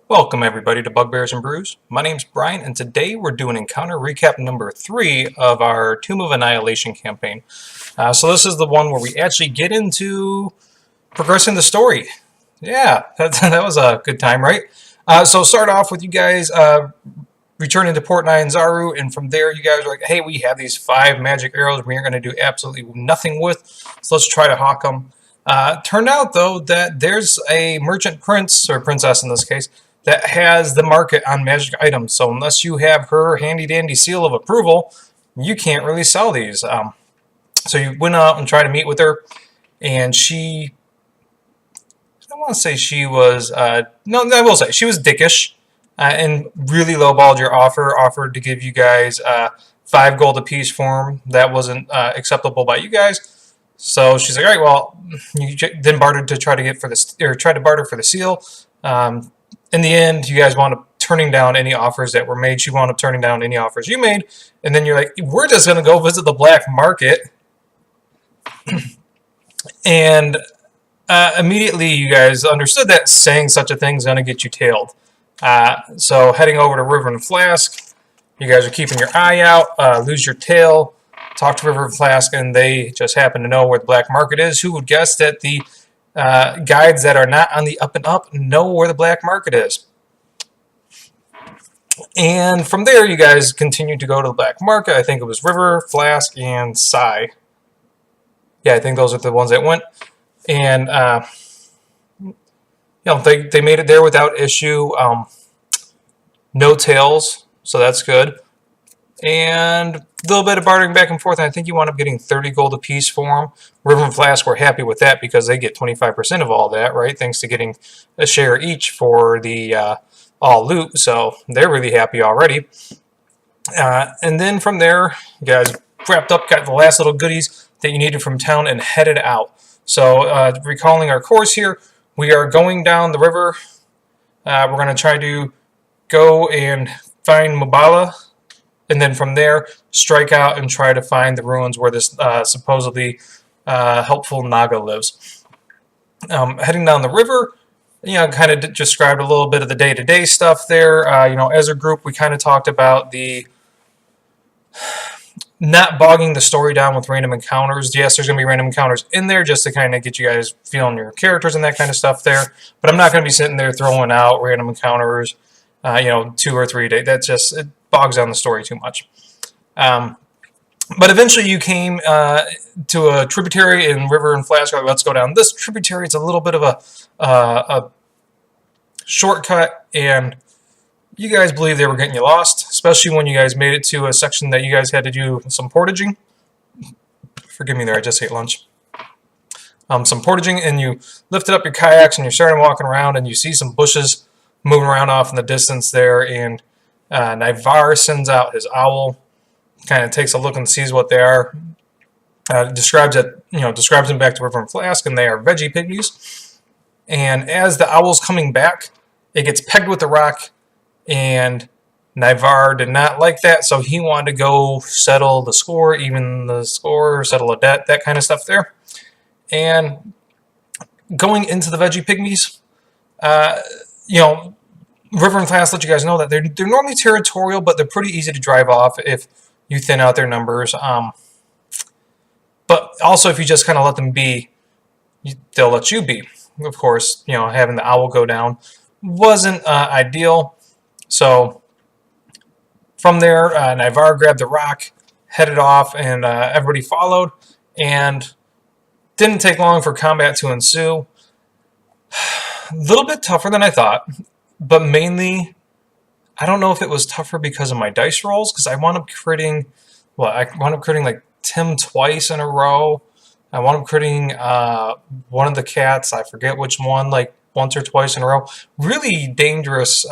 Welcome everybody to Bugbears and Brews. My name's Brian, and today we're doing Encounter Recap number 3 of our Tomb of Annihilation campaign. So this is the one where we actually get into progressing the story. Yeah, that was a good time, right? So start off with you guys returning to Port Nyanzaru, and from there you guys are like, hey, we have these 5 magic arrows we are going to do absolutely nothing with, so let's try to hawk them. Turned out, though, that there's a merchant prince, or princess in this case, that has the market on magic items. So unless you have her handy-dandy seal of approval, you can't really sell these. So you went out and tried to meet with her, and I want to say she was, no, I will say, she was dickish, and really lowballed your offer, offered to give you guys 5 gold apiece for them. That wasn't acceptable by you guys. So she's like, all right, well, you then bartered to try to get for the, or tried to barter for the seal. In the end, you guys wound up turning down any offers that were made. She wound up turning down any offers you made. And then you're like, we're just going to go visit the black market. And immediately you guys understood that saying such a thing is going to get you tailed. So heading over to River and Flask, you guys are keeping your eye out, lose your tail, talk to River and Flask, and they just happen to know where the black market is. Who would guess that the guides that are not on the up and up know where the black market is? And from there, you guys continue to go to the black market. I think it was River, Flask, and Sai. Yeah, I think those are the ones that went. And they made it there without issue. No tails, so that's good. And a little bit of bartering back and forth, and I think you wound up getting 30 gold apiece for them. River and Flask were happy with that because they get 25% of all that, right? Thanks to getting a share each for the all loot, so they're really happy already. And then from there, you guys wrapped up, got the last little goodies that you needed from town, and headed out. So recalling our course here, we are going down the river. We're going to try to go and find Mubala, and then from there, strike out and try to find the ruins where this supposedly helpful Naga lives. Heading down the river, kind of described a little bit of the day-to-day stuff there. As a group, we kind of talked about the not bogging the story down with random encounters. Yes, there's going to be random encounters in there just to kind of get you guys feeling your characters and that kind of stuff there. But I'm not going to be sitting there throwing out random encounters, 2 or 3 a day. That's just, it bogs down the story too much. But eventually you came to a tributary in River and Flask. Let's go down this tributary. It's a little bit of a shortcut, and you guys believe they were getting you lost, especially when you guys made it to a section that you guys had to do some portaging. Forgive me there, I just ate lunch. Some portaging, and you lifted up your kayaks and you're starting walking around, and you see some bushes moving around off in the distance there, and Naivar sends out his owl, kind of takes a look and sees what they are. Describes them back to River and Flask, and they are veggie pygmies. And as the owl's coming back, it gets pegged with the rock, and Naivar did not like that, so he wanted to go settle the score, even the score, settle a debt, that kind of stuff there. And going into the veggie pygmies, River and Flask let you guys know that they're normally territorial, but they're pretty easy to drive off if you thin out their numbers. But also, if you just kind of let them be, they'll let you be. Of course, having the owl go down wasn't ideal. So from there, Naivar grabbed the rock, headed off, and everybody followed. And didn't take long for combat to ensue. A little bit tougher than I thought. But mainly, I don't know if it was tougher because of my dice rolls, because I wound up critting like Tim twice in a row. I wound up critting one of the cats, I forget which one, like once or twice in a row. Really dangerous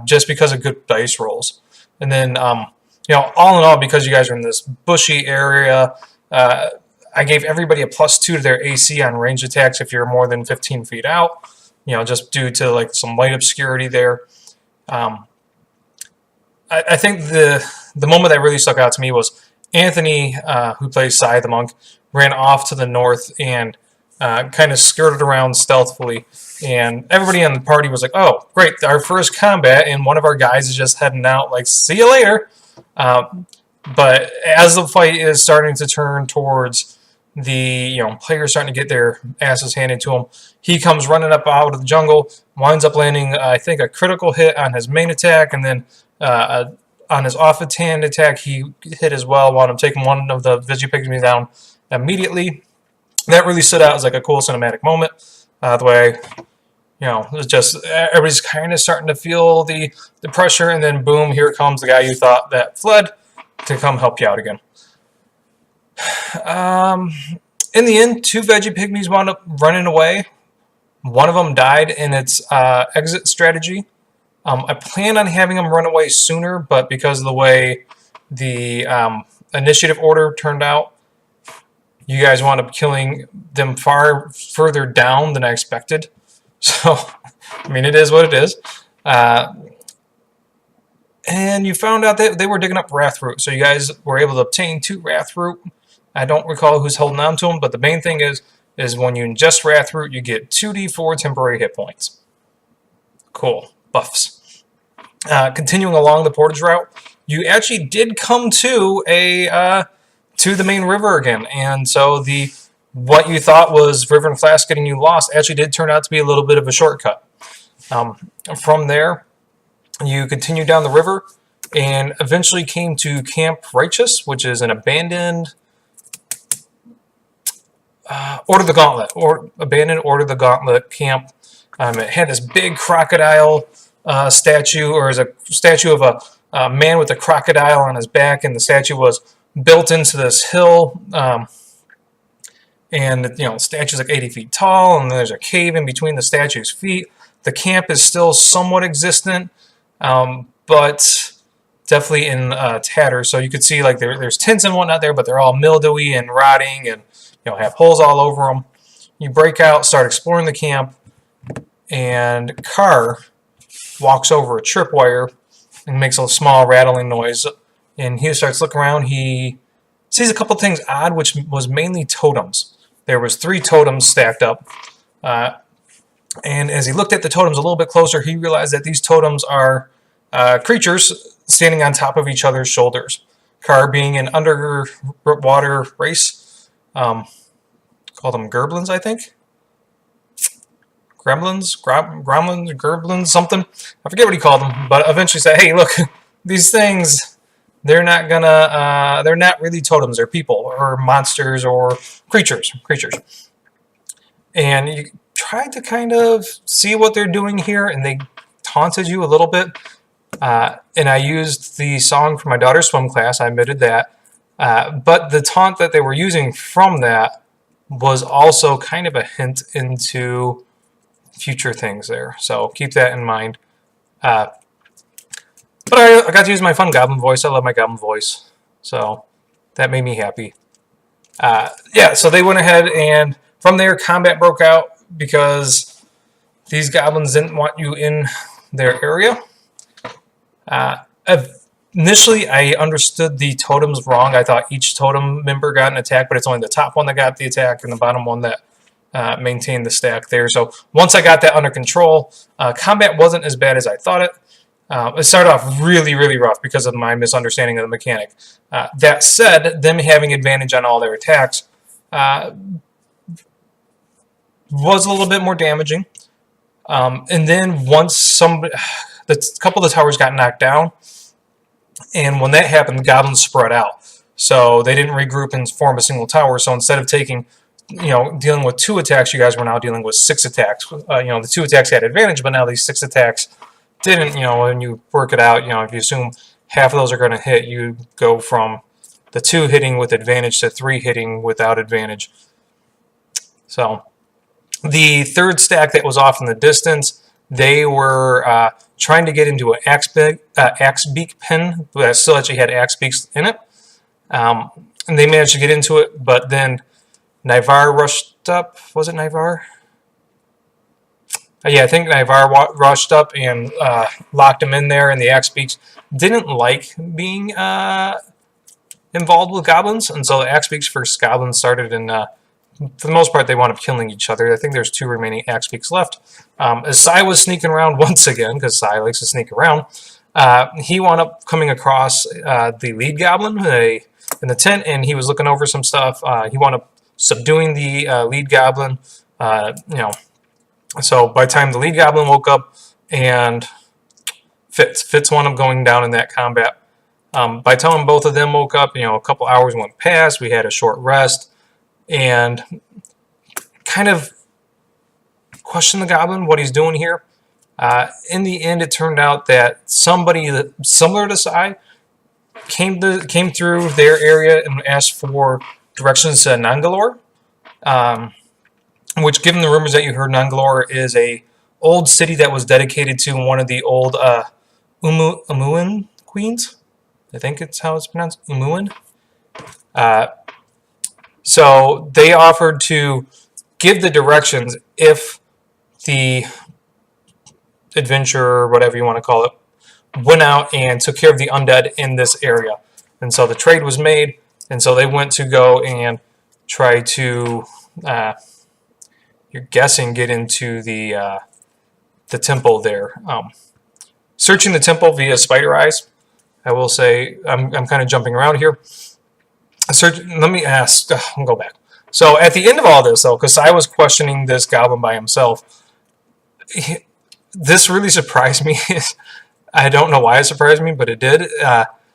just because of good dice rolls. And then, all in all, because you guys are in this bushy area, I gave everybody a +2 to their AC on range attacks if you're more than 15 feet out. Just due to like some light obscurity there. I think the moment that really stuck out to me was Anthony, who plays Sai the monk, ran off to the north and kind of skirted around stealthily, and everybody in the party was like, "Oh, great! Our first combat, and one of our guys is just heading out. Like, see you later." But as the fight is starting to turn towards the players starting to get their asses handed to him, he comes running up out of the jungle, winds up landing I think a critical hit on his main attack, and then on his offhand attack he hit as well, wound up taking one of the Vigipigmies down immediately. That really stood out as like a cool cinematic moment. The way, it's just everybody's kind of starting to feel the pressure, and then boom, here comes the guy you thought that fled to come help you out again. In the end, 2 Vigipigmies wound up running away. One of them died in its exit strategy. I plan on having them run away sooner, but because of the way the initiative order turned out, you guys wound up killing them far further down than I expected. So, I mean, it is what it is. And you found out that they were digging up Wrathroot. So you guys were able to obtain 2 Wrathroot. I don't recall who's holding on to them, but the main thing is when you ingest Wrathroot, you get 2d4 temporary hit points. Cool. Buffs. Continuing along the portage route, you actually did come to the main river again, and so what you thought was River and Flask getting you lost actually did turn out to be a little bit of a shortcut. From there, you continue down the river and eventually came to Camp Righteous, which is an abandoned Order the Gauntlet, or abandoned Order the Gauntlet camp. It had this big crocodile statue, or is a statue of a man with a crocodile on his back, and the statue was built into this hill, and the statue's like 80 feet tall, and there's a cave in between the statue's feet. The camp is still somewhat existent, but definitely in tatters. So you could see like there's tents and whatnot there, but they're all mildewy and rotting, and have holes all over them. You break out, start exploring the camp, and Carr walks over a tripwire and makes a small rattling noise. And he starts looking around. He sees a couple things odd, which was mainly totems. There was 3 totems stacked up. And as he looked at the totems a little bit closer, he realized that these totems are creatures standing on top of each other's shoulders. Carr, being an underwater race, called them Gerblins, I think. Gremlins, Gerblins, something. I forget what he called them, but eventually said, "Hey, look, these things, they're not really totems. They're people or monsters or creatures. And you tried to kind of see what they're doing here, and they taunted you a little bit. And I used the song for my daughter's swim class. I admitted that. But the taunt that they were using from that was also kind of a hint into future things there. So keep that in mind. But I got to use my fun goblin voice. I love my goblin voice. So that made me happy. Yeah, so they went ahead, and from there combat broke out because these goblins didn't want you in their area. Initially, I understood the totems wrong. I thought each totem member got an attack, but it's only the top one that got the attack and the bottom one that maintained the stack there. So once I got that under control, combat wasn't as bad as I thought it. It started off really, really rough because of my misunderstanding of the mechanic. That said, them having advantage on all their attacks was a little bit more damaging. And then once a couple of the towers got knocked down, and when that happened, the goblins spread out. So they didn't regroup and form a single tower. So instead of dealing with 2 attacks, you guys were now dealing with 6 attacks. The 2 attacks had advantage, but now these 6 attacks didn't. When you work it out, if you assume half of those are going to hit, you go from the 2 hitting with advantage to 3 hitting without advantage. So the 3rd stack that was off in the distance, they were trying to get into an axe beak pen that still actually had axe beaks in it. And they managed to get into it, but then Naivar rushed up. Was it Naivar? Yeah, I think Naivar rushed up and locked him in there, and the axe beaks didn't like being involved with goblins, and so the axe beaks versus goblins started, and for the most part, they wound up killing each other. I think there's 2 remaining axe peaks left. As Sai was sneaking around once again, because Sai likes to sneak around, he wound up coming across the lead goblin in the tent, and he was looking over some stuff. He wound up subduing the lead goblin. So by the time the lead goblin woke up, and Fitz wound up going down in that combat. By the time both of them woke up, a couple hours went past. We had a short rest, and kind of questioned the goblin, what he's doing here. In the end, it turned out that somebody similar to Sai came through their area and asked for directions to Nangalore, which, given the rumors that you heard, Nangalore is a old city that was dedicated to one of the old Umuan queens. I think it's how it's pronounced, Umuan. So they offered to give the directions if the adventurer, whatever you want to call it, went out and took care of the undead in this area. And so the trade was made, and so they went to go and try to, you're guessing, get into the temple there. Searching the temple via spider eyes, I will say, I'm kind of jumping around here. Let me ask, I'll go back. So at the end of all this, though, because I was questioning this goblin by himself, this really surprised me. I don't know why it surprised me, but it did.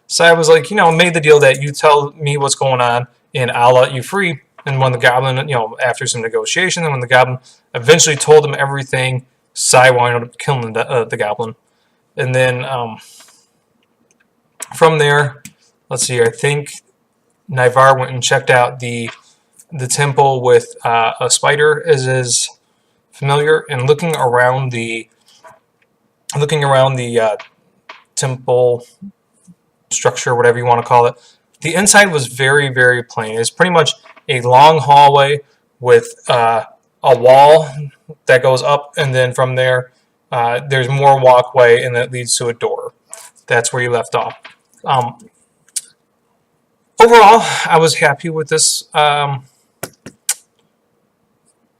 So I was like, made the deal that you tell me what's going on, and I'll let you free. And when the goblin, after some negotiation, and when the goblin eventually told him everything, Sai wound up killing the goblin. And then from there, let's see, I think Naivar went and checked out the temple with a spider, as is familiar, and looking around the temple structure, whatever you want to call it. The inside was very, very plain. It's pretty much a long hallway with a wall that goes up, and then from there, there's more walkway, and that leads to a door. That's where you left off. Overall, I was happy with this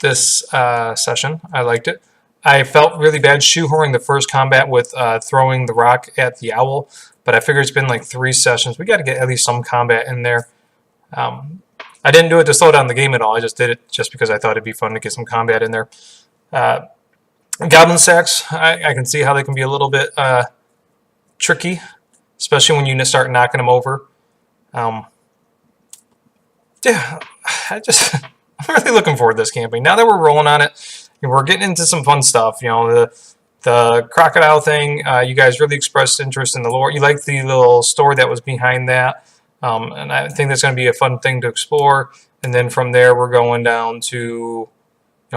session. I liked it. I felt really bad shoehorning the first combat with throwing the rock at the owl, but I figured it's been like 3 sessions. We got to get at least some combat in there. I didn't do it to slow down the game at all. I just did it just because I thought it'd be fun to get some combat in there. Goblin sacks, I can see how they can be a little bit tricky, especially when you start knocking them over. Yeah, I'm really looking forward to this campaign. Now that we're rolling on it, we're getting into some fun stuff. The crocodile thing, you guys really expressed interest in the lore. You like the little story that was behind that, and I think that's going to be a fun thing to explore. And then from there, we're going down to,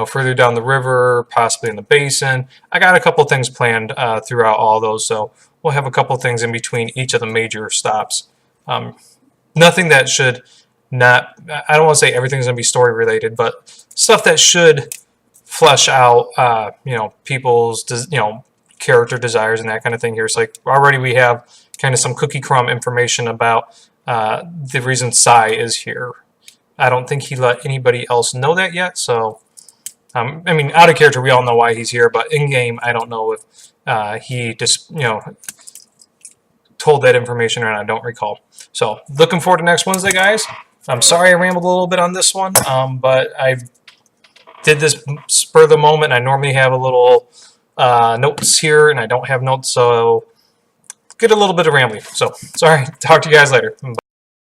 further down the river, possibly in the basin. I got a couple things planned throughout all those, so we'll have a couple things in between each of the major stops. Nothing that should not, I don't want to say everything's going to be story related, but stuff that should flesh out, people's, character desires and that kind of thing here. It's like already we have kind of some cookie crumb information about the reason Sai is here. I don't think he let anybody else know that yet, so out of character we all know why he's here, but in game I don't know if he just told that information, or I don't recall. So looking forward to next Wednesday, guys. I'm sorry I rambled a little bit on this one, but I did this spur of the moment. I normally have a little notes here, and I don't have notes, so get a little bit of rambling. So sorry. Talk to you guys later. Bye.